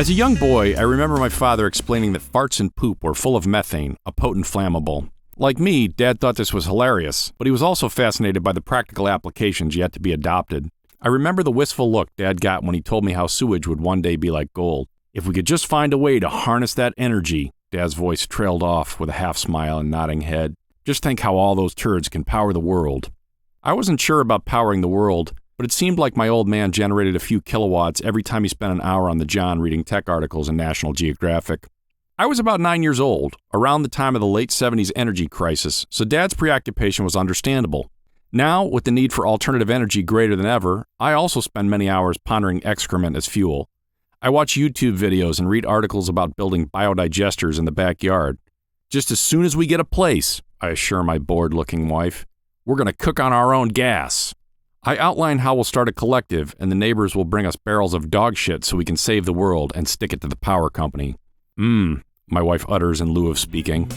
As a young boy, I remember my father explaining that farts and poop were full of methane, a potent flammable. Like me, Dad thought this was hilarious, but he was also fascinated by the practical applications yet to be adopted. I remember the wistful look Dad got when he told me how sewage would one day be like gold. If we could just find a way to harness that energy, Dad's voice trailed off with a half smile and nodding head. Just think how all those turds can power the world. I wasn't sure about powering the world, but it seemed like my old man generated a few kilowatts every time he spent an hour on the John reading tech articles in National Geographic. I was about 9 years old, around the time of the late 70s energy crisis, so Dad's preoccupation was understandable. Now, with the need for alternative energy greater than ever, I also spend many hours pondering excrement as fuel. I watch YouTube videos and read articles about building biodigesters in the backyard. Just as soon as we get a place, I assure my bored-looking wife, we're going to cook on our own gas. I outline how we'll start a collective and the neighbors will bring us barrels of dog shit so we can save the world and stick it to the power company. My wife utters in lieu of speaking.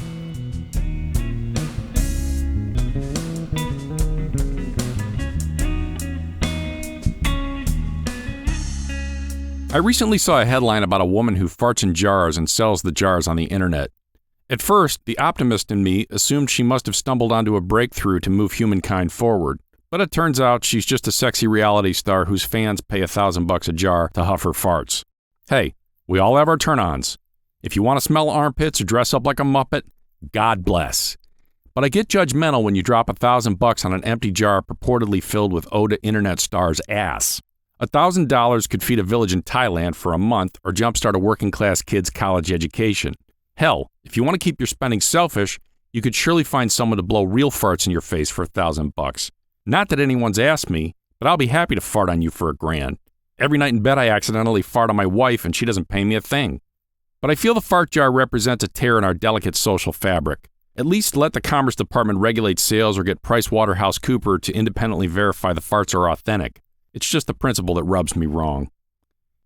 I recently saw a headline about a woman who farts in jars and sells the jars on the internet. At first, the optimist in me assumed she must have stumbled onto a breakthrough to move humankind forward. But it turns out she's just a sexy reality star whose fans pay $1,000 a jar to huff her farts. Hey, we all have our turn-ons. If you want to smell armpits or dress up like a Muppet, God bless. But I get judgmental when you drop $1,000 on an empty jar purportedly filled with ode to internet star's ass. $1,000 could feed a village in Thailand for a month or jumpstart a working-class kid's college education. Hell, if you want to keep your spending selfish, you could surely find someone to blow real farts in your face for $1,000. Not that anyone's asked me, but I'll be happy to fart on you for $1,000. Every night in bed I accidentally fart on my wife and she doesn't pay me a thing. But I feel the fart jar represents a tear in our delicate social fabric. At least let the Commerce Department regulate sales or get PricewaterhouseCoopers to independently verify the farts are authentic. It's just the principle that rubs me wrong.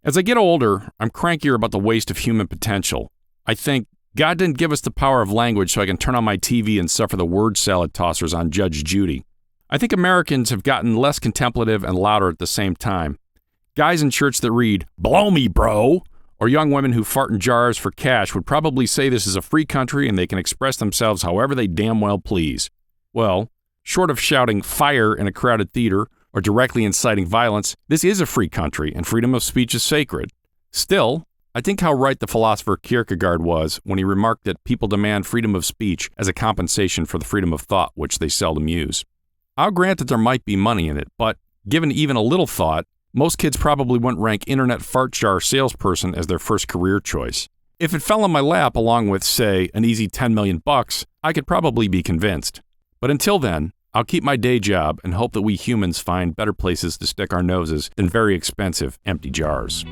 As I get older, I'm crankier about the waste of human potential. I think, God didn't give us the power of language so I can turn on my TV and suffer the word salad tossers on Judge Judy. I think Americans have gotten less contemplative and louder at the same time. Guys in church that read, "Blow me, bro," or young women who fart in jars for cash would probably say this is a free country and they can express themselves however they damn well please. Well, short of shouting fire in a crowded theater or directly inciting violence, this is a free country and freedom of speech is sacred. Still, I think how right the philosopher Kierkegaard was when he remarked that people demand freedom of speech as a compensation for the freedom of thought, which they seldom use. I'll grant that there might be money in it, but given even a little thought, most kids probably wouldn't rank internet fart jar salesperson as their first career choice. If it fell in my lap along with, say, an easy $10 million, I could probably be convinced. But until then, I'll keep my day job and hope that we humans find better places to stick our noses than very expensive empty jars.